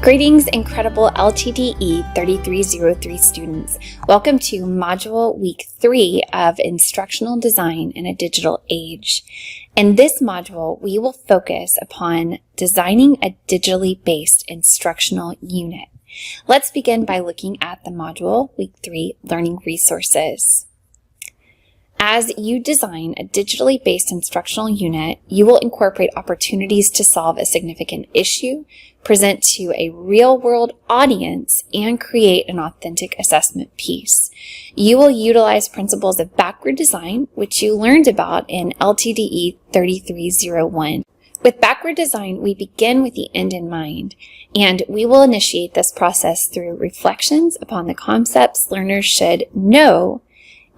Greetings, incredible LTDE 3303 students. Welcome to Module Week 3 of Instructional Design in a Digital Age. In this module, we will focus upon designing a digitally based instructional unit. Let's begin by looking at the Module Week 3 Learning Resources. As you design a digitally based instructional unit, you will incorporate opportunities to solve a significant issue, present to a real-world audience, and create an authentic assessment piece. You will utilize principles of backward design, which you learned about in LTDE 3301. With backward design, we begin with the end in mind, and we will initiate this process through reflections upon the concepts learners should know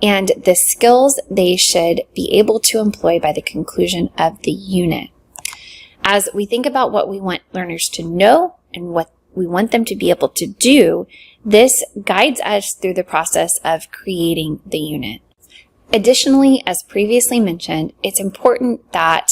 and the skills they should be able to employ by the conclusion of the unit. As we think about what we want learners to know and what we want them to be able to do, this guides us through the process of creating the unit. Additionally, as previously mentioned, it's important that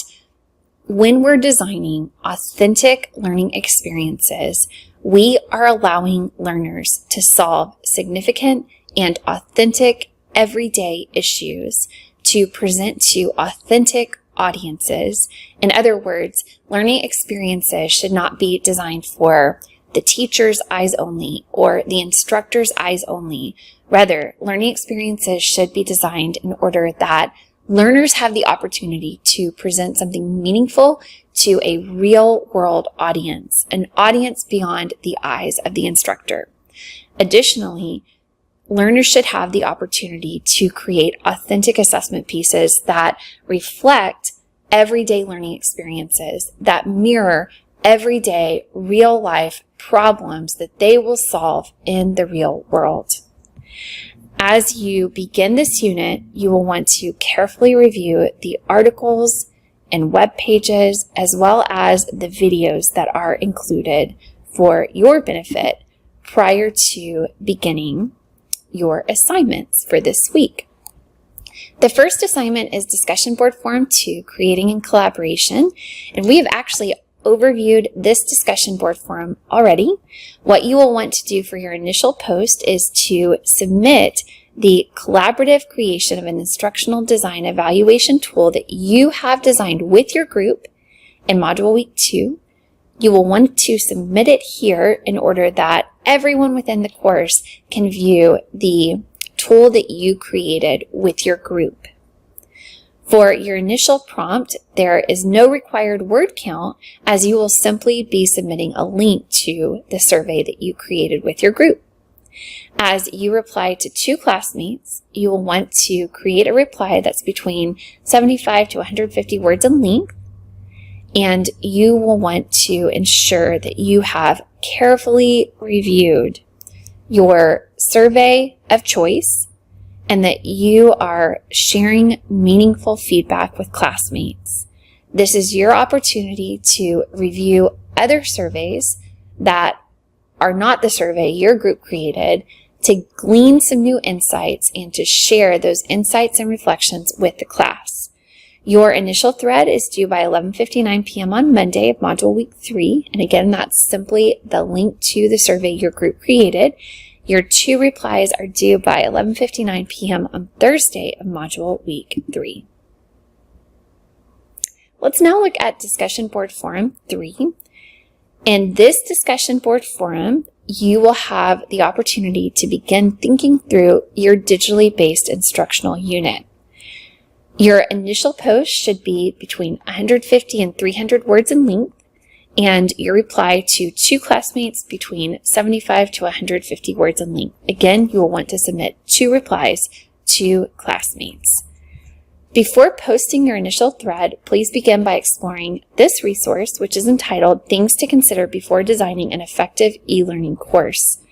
when we're designing authentic learning experiences, we are allowing learners to solve significant and authentic everyday issues to present to authentic audiences. In other words, learning experiences should not be designed for the teacher's eyes only or the instructor's eyes only. Rather, learning experiences should be designed in order that learners have the opportunity to present something meaningful to a real-world audience, an audience beyond the eyes of the instructor. Additionally, learners should have the opportunity to create authentic assessment pieces that reflect everyday learning experiences, that mirror everyday real-life problems that they will solve in the real world. As you begin this unit, you will want to carefully review the articles and web pages, as well as the videos that are included for your benefit prior to beginning your assignments for this week. The first assignment is Discussion Board Forum 2, Creating in Collaboration, and we have actually overviewed this discussion board forum already. What you will want to do for your initial post is to submit the collaborative creation of an instructional design evaluation tool that you have designed with your group in Module Week 2. You will want to submit it here in order that everyone within the course can view the tool that you created with your group. For your initial prompt, there is no required word count, as you will simply be submitting a link to the survey that you created with your group. As you reply to two classmates, you will want to create a reply that's between 75 to 150 words in length, and you will want to ensure that you have carefully reviewed your survey of choice and that you are sharing meaningful feedback with classmates. This is your opportunity to review other surveys that are not the survey your group created, to glean some new insights and to share those insights and reflections with the class. Your initial thread is due by 11:59 p.m. on Monday of Module Week 3, and again, that's simply the link to the survey your group created. Your two replies are due by 11:59 p.m. on Thursday of Module Week 3. Let's now look at Discussion Board Forum 3. In this Discussion Board Forum, you will have the opportunity to begin thinking through your digitally based instructional unit. Your initial post should be between 150 and 300 words in length, and your reply to two classmates between 75 to 150 words in length. Again, you will want to submit two replies to classmates. Before posting your initial thread, please begin by exploring this resource, which is entitled Things to Consider Before Designing an Effective E-Learning Course.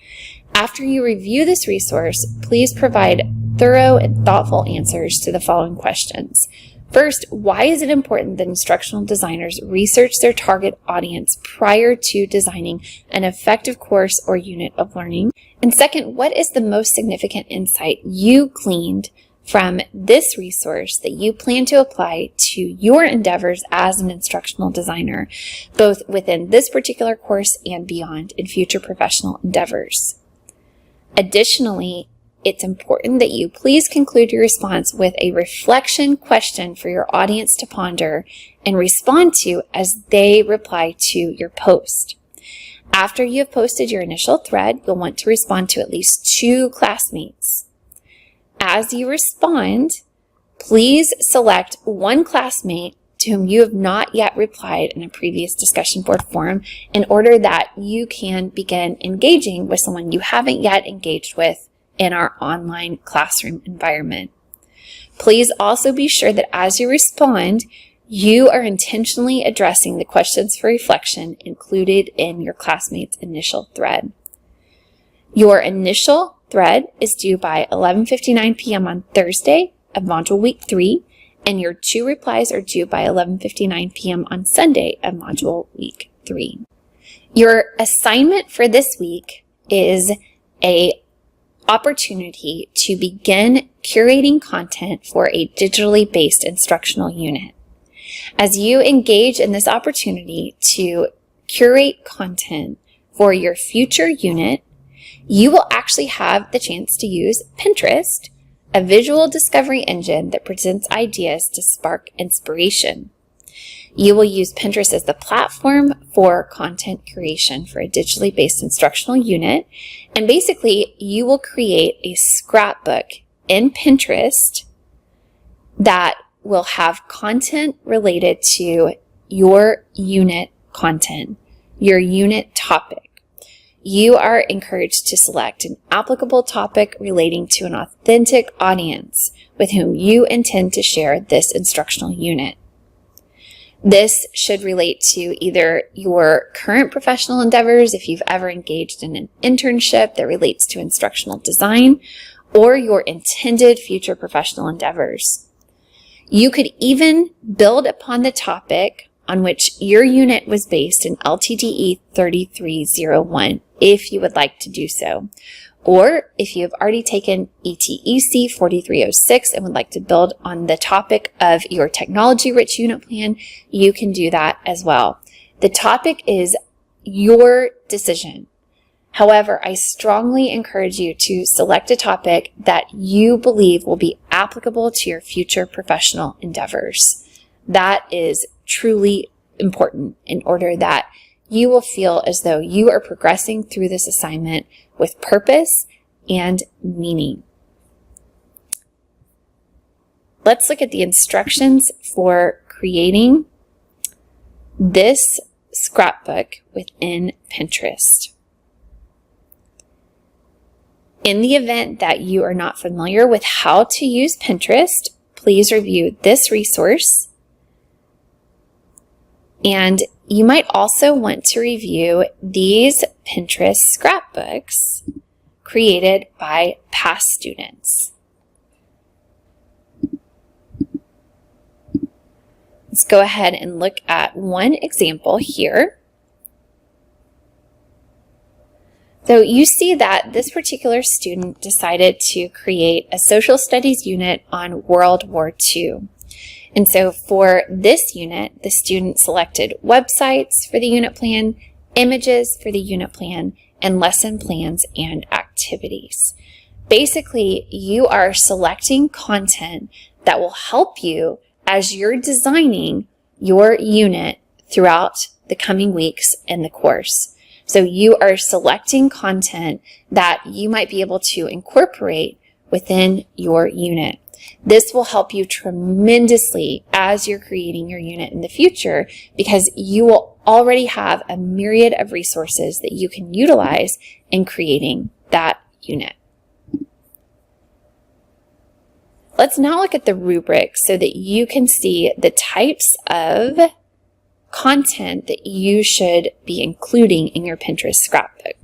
After you review this resource, please provide thorough and thoughtful answers to the following questions. First, why is it important that instructional designers research their target audience prior to designing an effective course or unit of learning? And second, what is the most significant insight you gleaned from this resource that you plan to apply to your endeavors as an instructional designer, both within this particular course and beyond in future professional endeavors. Additionally, it's important that you please conclude your response with a reflection question for your audience to ponder and respond to as they reply to your post. After you have posted your initial thread, you'll want to respond to at least 2 classmates. As you respond, please select one classmate to whom you have not yet replied in a previous discussion board forum in order that you can begin engaging with someone you haven't yet engaged with in our online classroom environment. Please also be sure that as you respond, you are intentionally addressing the questions for reflection included in your classmate's initial thread. Your initial thread is due by 11:59 p.m. on Thursday of Module Week 3, and your 2 replies are due by 11:59 p.m. on Sunday of Module Week 3. Your assignment for this week is an opportunity to begin curating content for a digitally based instructional unit. As you engage in this opportunity to curate content for your future unit, you will actually have the chance to use Pinterest, a visual discovery engine that presents ideas to spark inspiration. You will use Pinterest as the platform for content curation for a digitally based instructional unit, and basically you will create a scrapbook in Pinterest that will have content related to your unit content, your unit topic. You are encouraged to select an applicable topic relating to an authentic audience with whom you intend to share this instructional unit. This should relate to either your current professional endeavors, if you've ever engaged in an internship that relates to instructional design, or your intended future professional endeavors. You could even build upon the topic on which your unit was based in LTDE 3301 if you would like to do so. Or if you have already taken ETEC 4306 and would like to build on the topic of your technology-rich unit plan, you can do that as well. The topic is your decision. However, I strongly encourage you to select a topic that you believe will be applicable to your future professional endeavors. That is truly important in order that you will feel as though you are progressing through this assignment with purpose and meaning. Let's look at the instructions for creating this scrapbook within Pinterest. In the event that you are not familiar with how to use Pinterest, please review this resource. And you might also want to review these Pinterest scrapbooks created by past students. Let's go ahead and look at one example here. So you see that this particular student decided to create a social studies unit on World War II. And so for this unit, the student selected websites for the unit plan, images for the unit plan, and lesson plans and activities. Basically, you are selecting content that will help you as you're designing your unit throughout the coming weeks in the course. So you are selecting content that you might be able to incorporate within your unit. This will help you tremendously as you're creating your unit in the future because you will already have a myriad of resources that you can utilize in creating that unit. Let's now look at the rubric so that you can see the types of content that you should be including in your Pinterest scrapbook.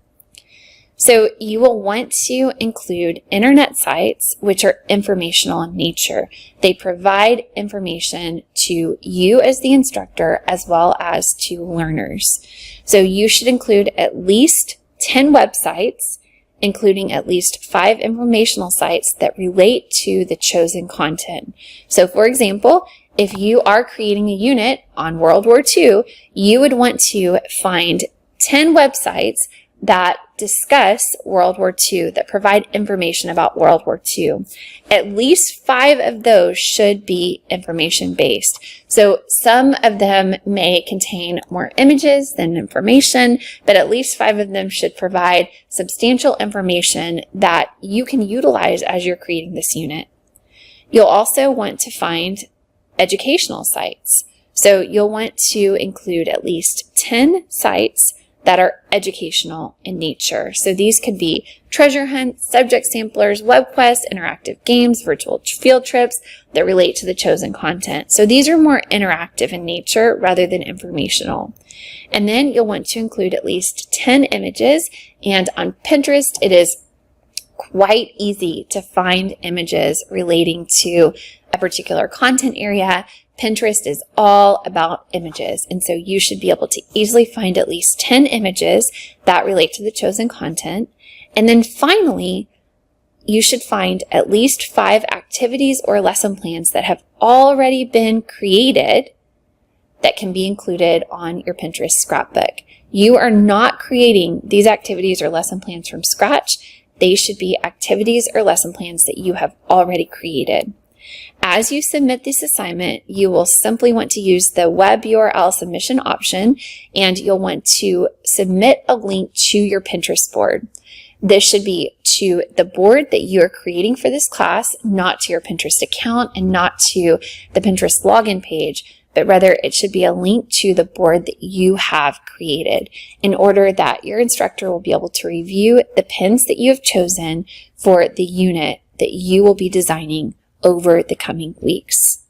So you will want to include internet sites, which are informational in nature. They provide information to you as the instructor as well as to learners. So you should include at least 10 websites including at least 5 informational sites that relate to the chosen content. So for example, if you are creating a unit on World War II, you would want to find 10 websites that discuss World War II, that provide information about World War II. At least 5 of those should be information-based. So some of them may contain more images than information, but at least 5 of them should provide substantial information that you can utilize as you're creating this unit. You'll also want to find educational sites. So you'll want to include at least 10 sites that are educational in nature. So these could be treasure hunts, subject samplers, web quests, interactive games, virtual field trips that relate to the chosen content. So these are more interactive in nature rather than informational. And then you'll want to include at least 10 images. And on Pinterest, it is quite easy to find images relating to a particular content area. Pinterest is all about images, and so you should be able to easily find at least 10 images that relate to the chosen content. And then finally, you should find at least 5 activities or lesson plans that have already been created that can be included on your Pinterest scrapbook. You are not creating these activities or lesson plans from scratch. They should be activities or lesson plans that you have already created. As you submit this assignment, you will simply want to use the web URL submission option, and you'll want to submit a link to your Pinterest board. This should be to the board that you are creating for this class, not to your Pinterest account and not to the Pinterest login page, but rather it should be a link to the board that you have created in order that your instructor will be able to review the pins that you have chosen for the unit that you will be designing over the coming weeks.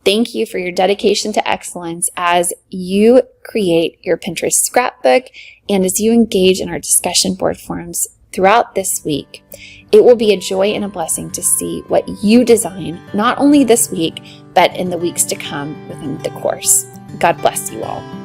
Thank you for your dedication to excellence as you create your Pinterest scrapbook and as you engage in our discussion board forums throughout this week. It will be a joy and a blessing to see what you design, not only this week, but in the weeks to come within the course. God bless you all.